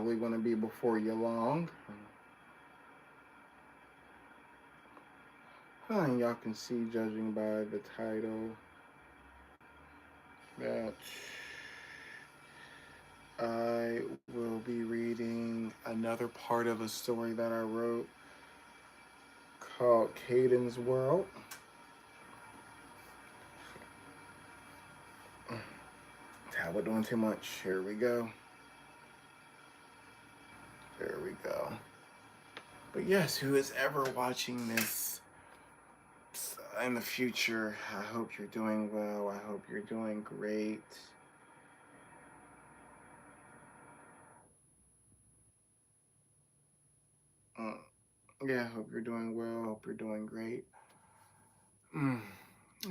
probably going to be before you long. And y'all can see, judging by the title, that I will be reading another part of a story that I wrote called Kayden's World. We're doing too much. Here we go. There we go. But yes, who is ever watching this in the future, I hope you're doing well. I hope you're doing great. Mm, yeah, I hope you're doing well. I hope you're doing great. Mm,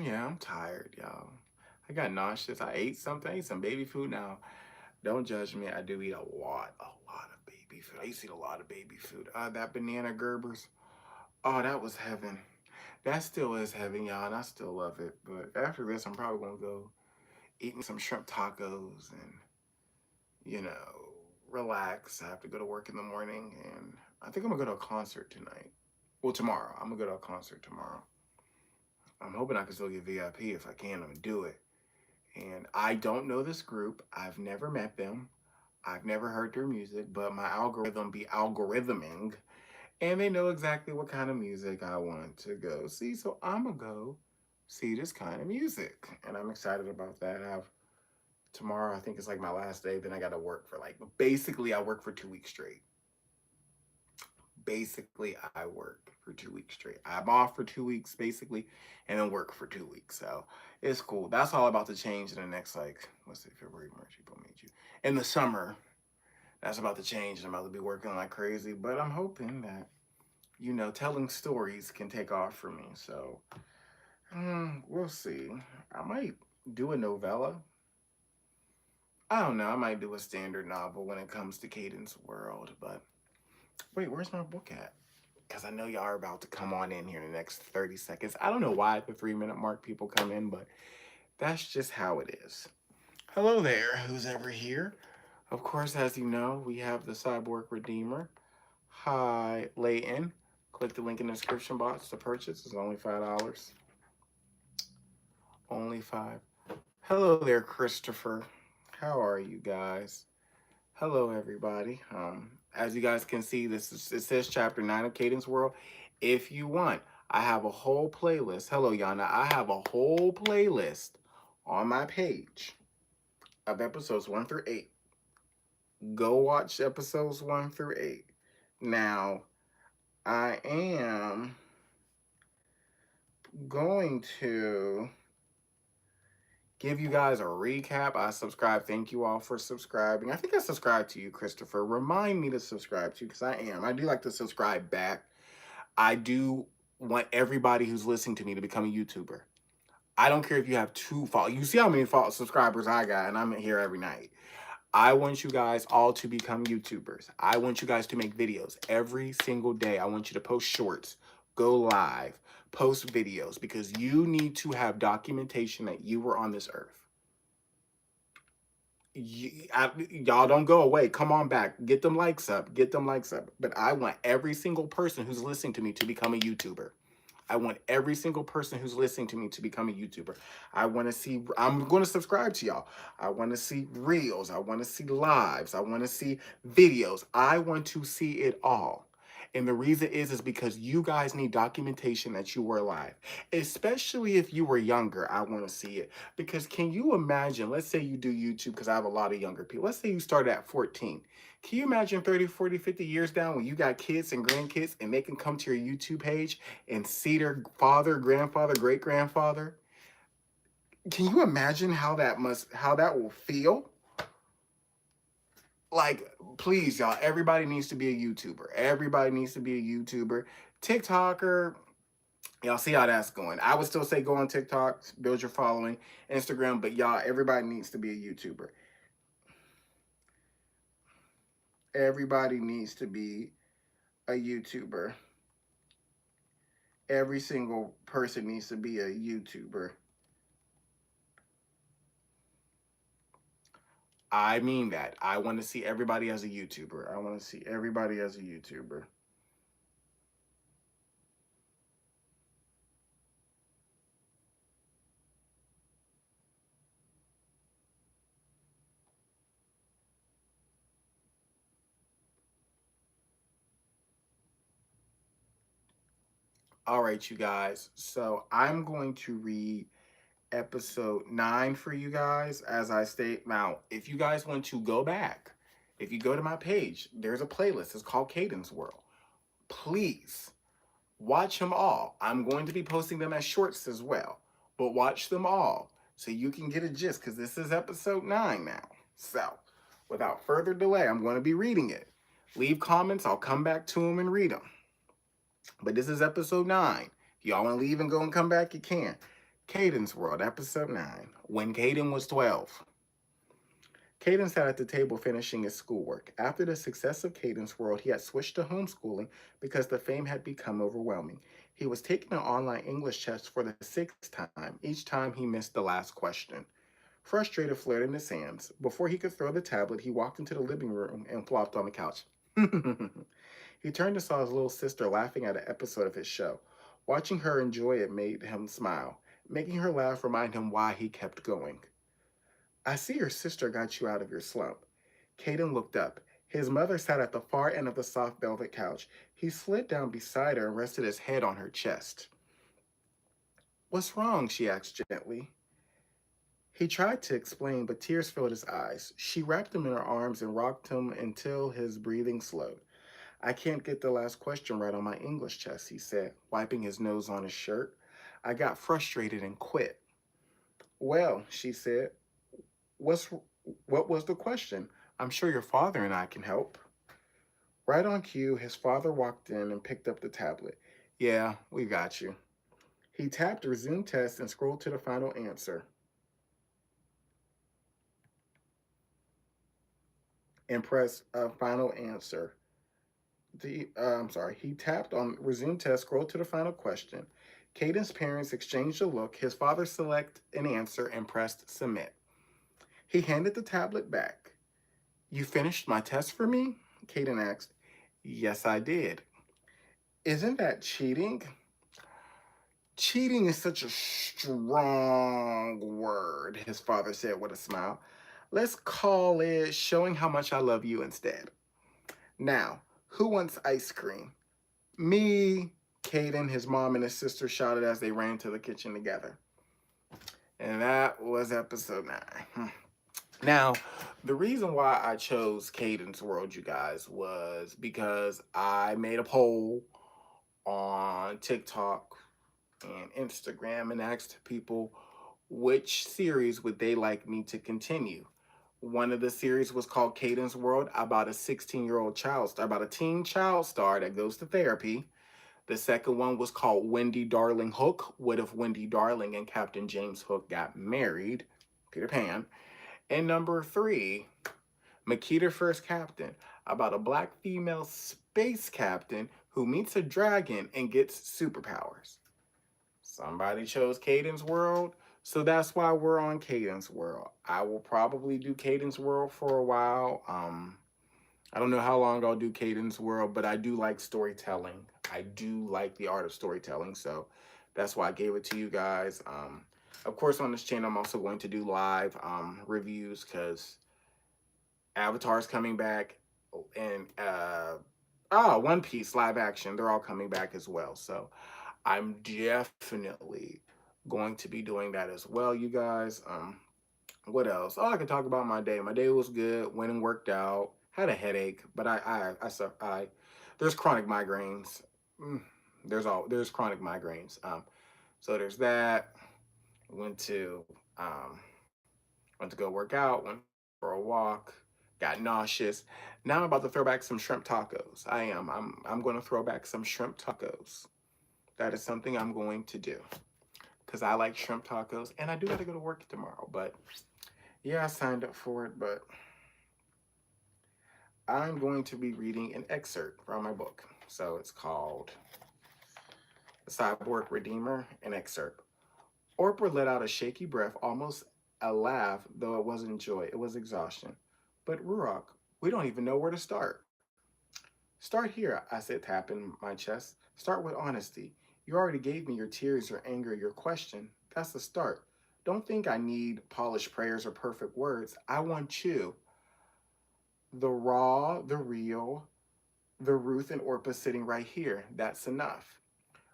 yeah, I'm tired, y'all. I got nauseous. I ate something. I ate some baby food now. Don't judge me. I do eat a lot of baby food. I used to eat a lot of baby food. That banana Gerbers. Oh, that was heaven. That still is heaven, y'all, and I still love it. But after this, I'm probably gonna go eat me some shrimp tacos and, you know, relax. I have to go to work in the morning, and I think I'm gonna go to a concert tonight. Well, tomorrow. I'm gonna go to a concert tomorrow. I'm hoping I can still get VIP. If I can, I'm gonna do it. And I don't know this group. I've never met them. I've never heard their music, but my algorithm be algorithming, and they know exactly what kind of music I want to go see. So I'm gonna go see this kind of music, and I'm excited about that. I have tomorrow. I think it's like my last day. Then I got to work for like basically I work for 2 weeks straight. Basically, I work for 2 weeks straight. I'm off for 2 weeks basically, and then work for 2 weeks. So it's cool. That's all about to change in the next like what's it, February, March, April, May, June. In the summer, that's about to change. I'm about to be working like crazy, but I'm hoping that telling stories can take off for me. So we'll see. I might do a novella. I don't know. I might do a standard novel when it comes to Kayden's World. But wait, where's my book at? Because I know y'all are about to come on in here in the next 30 seconds. I don't know why at the 3 minute mark people come in, but that's just how it is. Hello there, who's ever here. Of course, as you know, we have the Cyborg Redeemer. Hi, Layton. Click the link in the description box to purchase. It's only $5. Only five. Hello there, Christopher. How are you guys? Hello, everybody. As you guys can see, it says Chapter 9 of Kayden's World. If you want, I have a whole playlist. Hello, Yana. I have a whole playlist on my page of episodes 1 through 8. Go watch episodes 1 through 8. Now, I am going to give you guys a recap. I subscribe. Thank you all for subscribing. I think I subscribed to you, Christopher. Remind me to subscribe to you because I am. I do like to subscribe back. I do want everybody who's listening to me to become a YouTuber. I don't care if you have 2 followers. You see how many subscribers I got, and I'm here every night. I want you guys all to become YouTubers. I want you guys to make videos every single day. I want you to post shorts, go live, post videos, because you need to have documentation that you were on this earth. Y'all don't go away. Come on back. Get them likes up. Get them likes up. But I want every single person who's listening to me to become a YouTuber. I want every single person who's listening to me to become a YouTuber. I want to see, I'm going to subscribe to y'all. I want to see reels. I want to see lives. I want to see videos. I want to see it all. And the reason is because you guys need documentation that you were alive. Especially if you were younger, I want to see it. Because can you imagine, let's say you do YouTube, because I have a lot of younger people. Let's say you started at 14. Can you imagine 30, 40, 50 years down when you got kids and grandkids and they can come to your YouTube page and see their father, grandfather, great grandfather? Can you imagine how that will feel? Like, please, y'all, everybody needs to be a YouTuber. Everybody needs to be a YouTuber. TikToker, y'all see how that's going. I would still say go on TikTok, build your following, Instagram, but y'all, everybody needs to be a YouTuber. Everybody needs to be a YouTuber. Every single person needs to be a YouTuber. I mean that. I want to see everybody as a YouTuber. I want to see everybody as a YouTuber. All right, you guys. So I'm going to read episode 9 for you guys as I state. Now, if you guys want to go back, if you go to my page, there's a playlist. It's called Kayden's World. Please watch them all. I'm going to be posting them as shorts as well, but watch them all so you can get a gist because this is episode 9 now. So, without further delay, I'm going to be reading it. Leave comments, I'll come back to them and read them. But this is episode 9. If y'all want to leave and go and come back, you can. Kayden's World, episode 9. When Kayden was 12. Kayden sat at the table finishing his schoolwork. After the success of Kayden's World, he had switched to homeschooling because the fame had become overwhelming. He was taking an online English test for the 6th time. Each time he missed the last question. Frustrated, flared in his hands. Before he could throw the tablet, he walked into the living room and flopped on the couch. He turned and saw his little sister laughing at an episode of his show. Watching her enjoy it made him smile. Making her laugh reminded him why he kept going. I see your sister got you out of your slump. Kayden looked up. His mother sat at the far end of the soft velvet couch. He slid down beside her and rested his head on her chest. What's wrong? She asked gently. He tried to explain, but tears filled his eyes. She wrapped him in her arms and rocked him until his breathing slowed. I can't get the last question right on my English test, he said, wiping his nose on his shirt. I got frustrated and quit. Well, she said, What's what was the question? I'm sure your father and I can help. Right on cue, his father walked in and picked up the tablet. Yeah, we got you. He tapped resume test and scrolled to the final answer and pressed final answer. He tapped on resume test, scrolled to the final question. Kayden's parents exchanged a look. His father selected an answer and pressed submit. He handed the tablet back. You finished my test for me? Kayden asked. Yes, I did. Isn't that cheating? Cheating is such a strong word, his father said with a smile. Let's call it showing how much I love you instead. Now, who wants ice cream? Me, Kayden, his mom, and his sister shouted as they ran to the kitchen together. And that was episode 9. Now, the reason why I chose Kayden's World, you guys, was because I made a poll on TikTok and Instagram and asked people which series would they like me to continue. One of the series was called Kayden's World, about a 16-year-old child star, about a teen child star that goes to therapy. The second one was called Wendy Darling Hook. What if Wendy Darling and Captain James Hook got married? Peter Pan. And number 3, Makita First Captain, about a black female space captain who meets a dragon and gets superpowers. Somebody chose Kayden's World, so that's why we're on Kayden's World. I will probably do Kayden's World for a while. I don't know how long I'll do Kayden's World, but I do like storytelling. I do like the art of storytelling, so that's why I gave it to you guys. Of course, on this channel, I'm also going to do live reviews because Avatar's coming back, and One Piece live action. They're all coming back as well. So I'm definitely going to be doing that as well, you guys. What else? Oh, I can talk about my day. My day was good. Went and worked out. Had a headache, but there's chronic migraines. Mm, there's chronic migraines. So there's that. Went to um, went to go work out. Went for a walk. Got nauseous. Now I'm about to throw back some shrimp tacos. I am. I'm going to throw back some shrimp tacos. That is something I'm going to do because I like shrimp tacos, and I do have to go to work tomorrow. But yeah, I signed up for it. But I'm going to be reading an excerpt from my book. So it's called The Cyborg Redeemer, an excerpt. Orpah let out a shaky breath, almost A laugh, though it wasn't joy, it was exhaustion. But Ruach, we don't even know where to start. Start here, I said, tapping my chest. Start with honesty. You already gave me your tears, your anger, your question. That's the start. Don't think I need polished prayers or perfect words. I want you. The raw, the real, the Ruth and Orpah sitting right here. That's enough.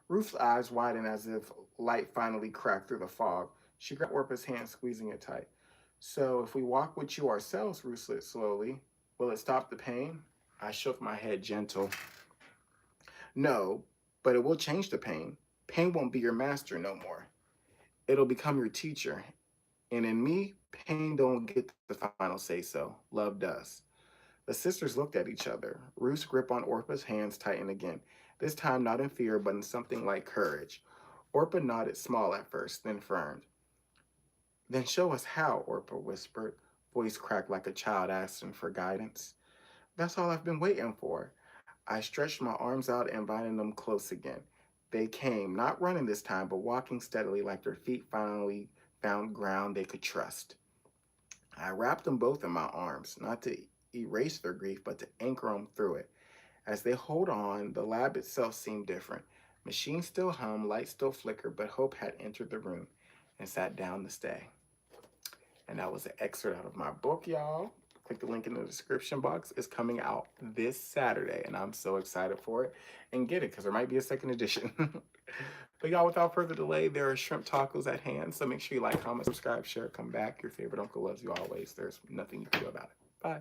Ruth's eyes widened as if light finally cracked through the fog. She grabbed Orpah's hand, squeezing it tight. So, if we walk with you ourselves, Ruth said slowly, will it stop the pain? I shook my head, gentle. No, but it will change the pain. Pain won't be your master no more. It'll become your teacher. And in me, pain don't get the final say so. Love does. The sisters looked at each other. Ruth's grip on Orpah's hands tightened again, this time not in fear, but in something like courage. Orpah nodded small at first, then firmed. Then show us how, Orpah whispered, voice cracked like a child asking for guidance. That's all I've been waiting for. I stretched my arms out, inviting them close again. They came, not running this time, but walking steadily like their feet finally found ground they could trust. I wrapped them both in my arms, not to erase their grief, but to anchor them through it. As they hold on, the lab itself seemed different. Machines still hum, lights still flicker, but hope had entered the room and sat down to stay. And that was an excerpt out of my book, y'all. Click the link in the description box. It's coming out this Saturday, and I'm so excited for it. And get it, because there might be a second edition. But y'all, without further delay, there are shrimp tacos at hand. So make sure you like, comment, subscribe, share, come back. Your favorite uncle loves you always. There's nothing you can do about it. Bye.